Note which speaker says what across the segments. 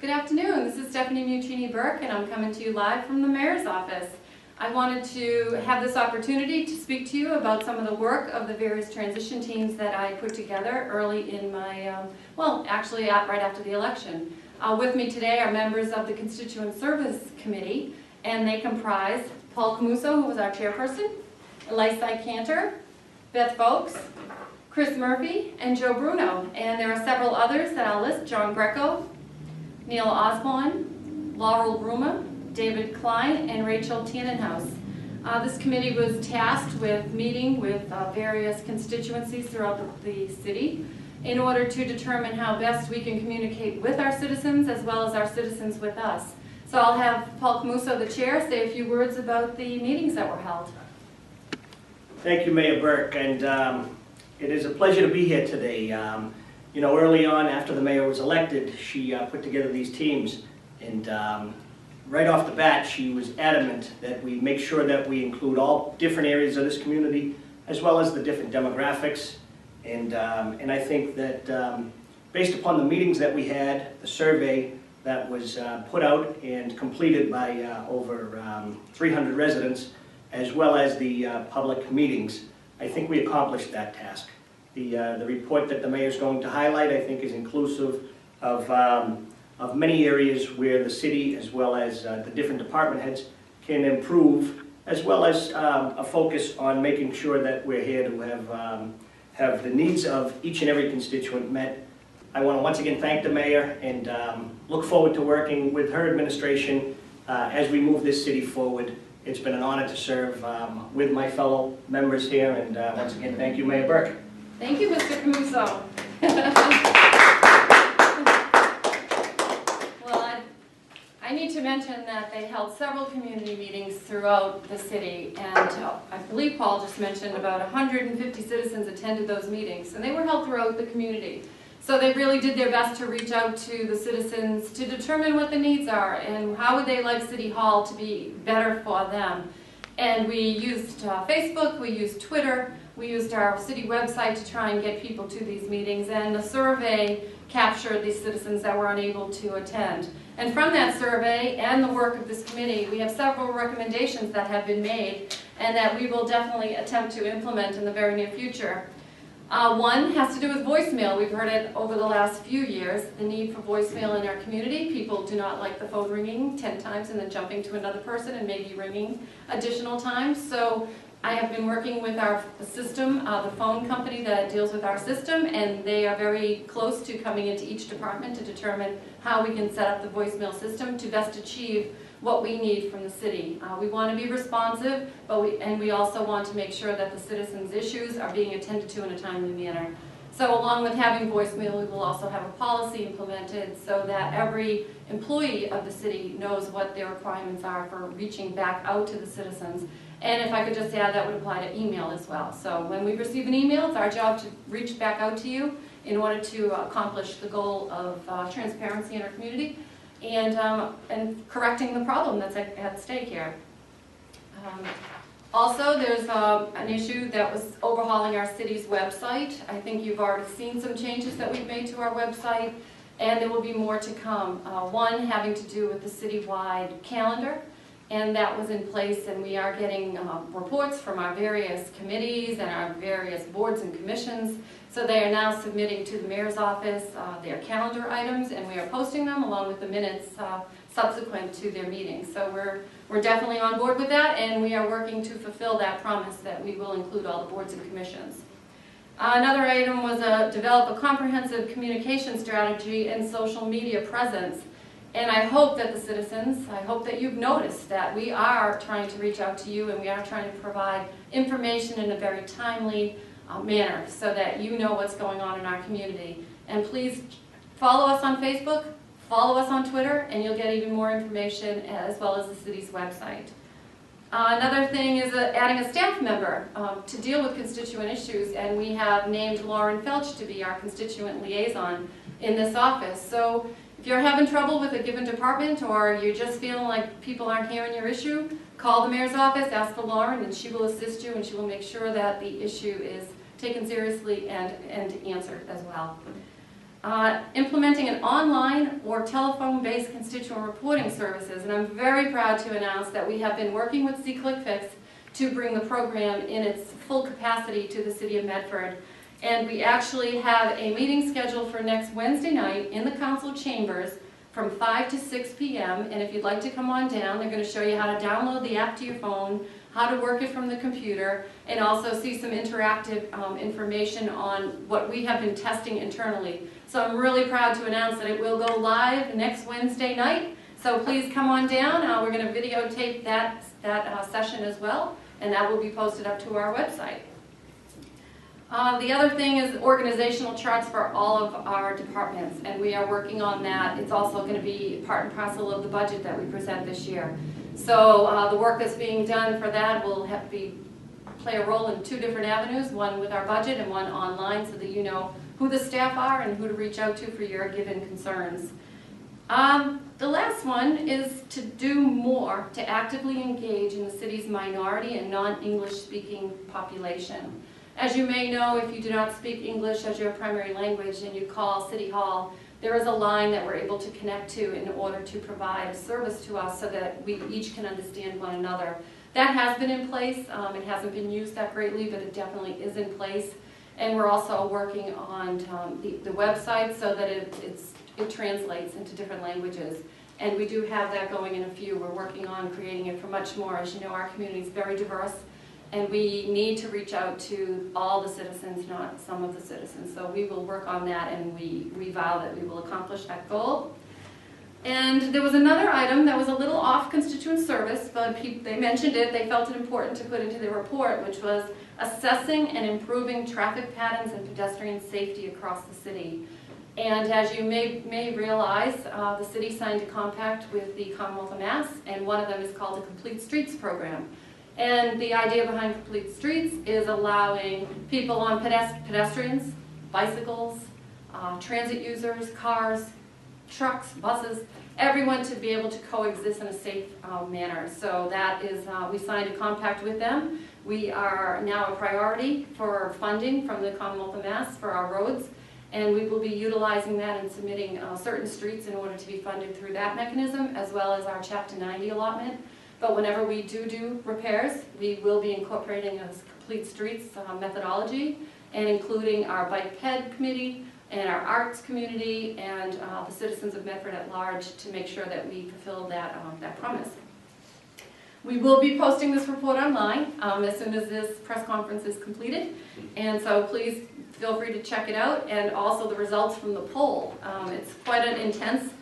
Speaker 1: Good afternoon. This is Stephanie Muccini-Burke, and I'm coming to you live from the Mayor's office. I wanted to have this opportunity to speak to you about some of the work of the various transition teams that I put together early in my, right after the election. With me today are members of the Constituent Service Committee, and they comprise Paul Camuso, who was our chairperson, Elisa Cantor, Beth Folks, Chris Murphy, and Joe Bruno. And there are several others that I'll list: John Greco, Neil Osborne, Laurel Ruma, David Klein, and Rachel Tannenhouse. This committee was tasked with meeting with various constituencies throughout the city in order to determine how best we can communicate with our citizens as well as our citizens with us. So I'll have Paul Camuso, the chair, say a few words about the meetings that were held.
Speaker 2: Thank you, Mayor Burke, and it is a pleasure to be here today. You know, early on after the mayor was elected, she put together these teams, and right off the bat she was adamant that we make sure that we include all different areas of this community as well as the different demographics, and I think that based upon the meetings that we had, the survey that was put out and completed by over 300 residents, as well as the public meetings, I think we accomplished that task. The report that the mayor is going to highlight, I think, is inclusive of many areas where the city, as well as the different department heads, can improve, as well as a focus on making sure that we're here to have the needs of each and every constituent met. I want to once again thank the mayor and look forward to working with her administration as we move this city forward. It's been an honor to serve with my fellow members here, and once again, thank you, Mayor Burke.
Speaker 1: Thank you, Mr. Camuso. Well, I need to mention that they held several community meetings throughout the city, and I believe Paul just mentioned about 150 citizens attended those meetings, and they were held throughout the community. So they really did their best to reach out to the citizens to determine what the needs are and how would they like City Hall to be better for them. And we used Facebook, we used Twitter, we used our city website to try and get people to these meetings, and the survey captured the citizens that were unable to attend. And from that survey and the work of this committee, we have several recommendations that have been made and that we will definitely attempt to implement in the very near future. One has to do with voicemail. We've heard it over the last few years, the need for voicemail in our community. People do not like the phone ringing 10 times and then jumping to another person and maybe ringing additional times. So I have been working with our system, the phone company that deals with our system, and they are very close to coming into each department to determine how we can set up the voicemail system to best achieve what we need from the city. We want to be responsive, but we also want to make sure that the citizens' issues are being attended to in a timely manner. So along with having voicemail, we will also have a policy implemented so that every employee of the city knows what their requirements are for reaching back out to the citizens. And if I could just add, that would apply to email as well. So when we receive an email, it's our job to reach back out to you in order to accomplish the goal of transparency in our community and correcting the problem that's at stake here. Also, there's an issue that was overhauling our city's website. I think you've already seen some changes that we've made to our website, and there will be more to come. One having to do with the citywide calendar, and that was in place, and we are getting reports from our various committees and our various boards and commissions. So they are now submitting to the mayor's office their calendar items, and we are posting them along with the minutes subsequent to their meetings. So we're definitely on board with that, and we are working to fulfill that promise that we will include all the boards and commissions. Another item was develop a comprehensive communication strategy and social media presence. And I hope that the citizens, I hope that you've noticed that we are trying to reach out to you, and we are trying to provide information in a very timely manner so that you know what's going on in our community. And please follow us on Facebook, follow us on Twitter, and you'll get even more information as well as the city's website. Another thing is adding a staff member to deal with constituent issues, and we have named Lauren Felch to be our constituent liaison in this office. So if you're having trouble with a given department, or you're just feeling like people aren't hearing your issue, call the mayor's office, ask for Lauren, and she will assist you, and she will make sure that the issue is taken seriously and answered as well. implementing an online or telephone-based constituent reporting services. And I'm very proud to announce that we have been working with C-ClickFix to bring the program in its full capacity to the city of Medford. And we actually have a meeting scheduled for next Wednesday night in the council chambers from 5 to 6 p.m. And if you'd like to come on down, they're going to show you how to download the app to your phone, how to work it from the computer, and also see some interactive information on what we have been testing internally. So I'm really proud to announce that it will go live next Wednesday night. So please come on down. We're going to videotape that session as well, and that will be posted up to our website. The other thing is organizational charts for all of our departments, and we are working on that. It's also going to be part and parcel of the budget that we present this year. So the work that's being done for that will play a role in 2 different avenues, one with our budget and one online, so that you know who the staff are and who to reach out to for your given concerns. The last one is to do more to actively engage in the city's minority and non-English speaking population. As you may know, if you do not speak English as your primary language and you call City Hall, there is a line that we're able to connect to in order to provide a service to us so that we each can understand one another. That has been in place. It hasn't been used that greatly, but it definitely is in place. And we're also working on the website so that it translates into different languages. And we do have that going in a few. We're working on creating it for much more. As you know, our community is very diverse, and we need to reach out to all the citizens, not some of the citizens. So we will work on that, and we vow that we will accomplish that goal. And there was another item that was a little off constituent service, but they mentioned it. They felt it important to put into their report, which was assessing and improving traffic patterns and pedestrian safety across the city. And as you may realize, the city signed a compact with the Commonwealth of Mass, and one of them is called the Complete Streets Program. And the idea behind Complete Streets is allowing people on pedestrians, bicycles, transit users, cars, trucks, buses, everyone to be able to coexist in a safe manner. So that is, we signed a compact with them. We are now a priority for funding from the Commonwealth of Mass for our roads, and we will be utilizing that and submitting certain streets in order to be funded through that mechanism, as well as our Chapter 90 allotment. But whenever we do repairs, we will be incorporating a Complete Streets methodology, and including our Bike Ped Committee and our arts community and the citizens of Medford at large to make sure that we fulfill that promise. We will be posting this report online as soon as this press conference is completed, and so please feel free to check it out, and also the results from the poll. It's quite an intense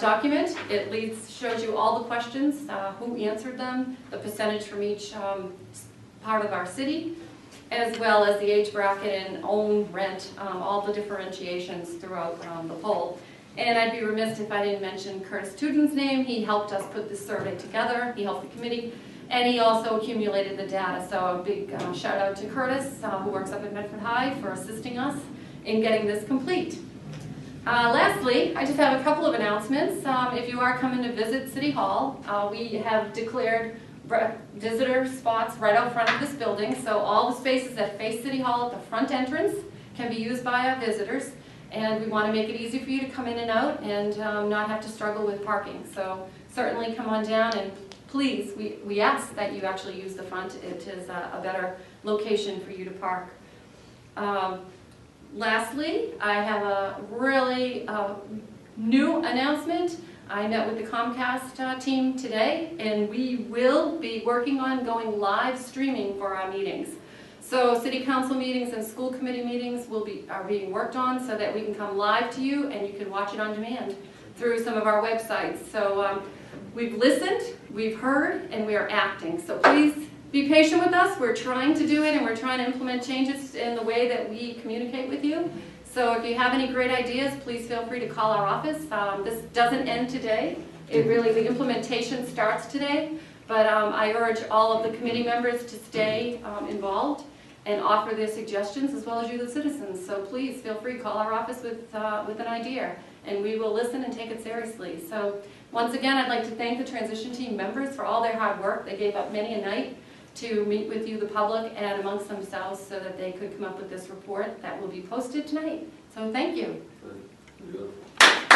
Speaker 1: document. It shows you all the questions, who answered them, the percentage from each part of our city, as well as the age bracket and own, rent, all the differentiations throughout the poll. And I'd be remiss if I didn't mention Curtis Tudin's name. He helped us put this survey together. He helped the committee, and he also accumulated the data. So a big shout out to Curtis, who works up at Medford High, for assisting us in getting this complete. Lastly, I just have a couple of announcements. If you are coming to visit City Hall, we have declared visitor spots right out front of this building. So all the spaces that face City Hall at the front entrance can be used by our visitors. And we want to make it easy for you to come in and out and not have to struggle with parking. So certainly come on down, and please, we ask that you actually use the front. It is a better location for you to park. Lastly, I have a really new announcement. I met with the Comcast team today, and we will be working on going live streaming for our meetings. So city council meetings and school committee meetings are being worked on so that we can come live to you and you can watch it on demand through some of our websites. So we've listened, we've heard, and we are acting. So please be patient with us. We're trying to do it, and we're trying to implement changes in the way that we communicate with you. So if you have any great ideas, please feel free to call our office. This doesn't end today. The implementation starts today. But I urge all of the committee members to stay involved and offer their suggestions, as well as you, the citizens. So please feel free to call our office with an idea, and we will listen and take it seriously. So once again, I'd like to thank the transition team members for all their hard work. They gave up many a night to meet with you, the public, and amongst themselves so that they could come up with this report that will be posted tonight. So thank you.
Speaker 3: Beautiful.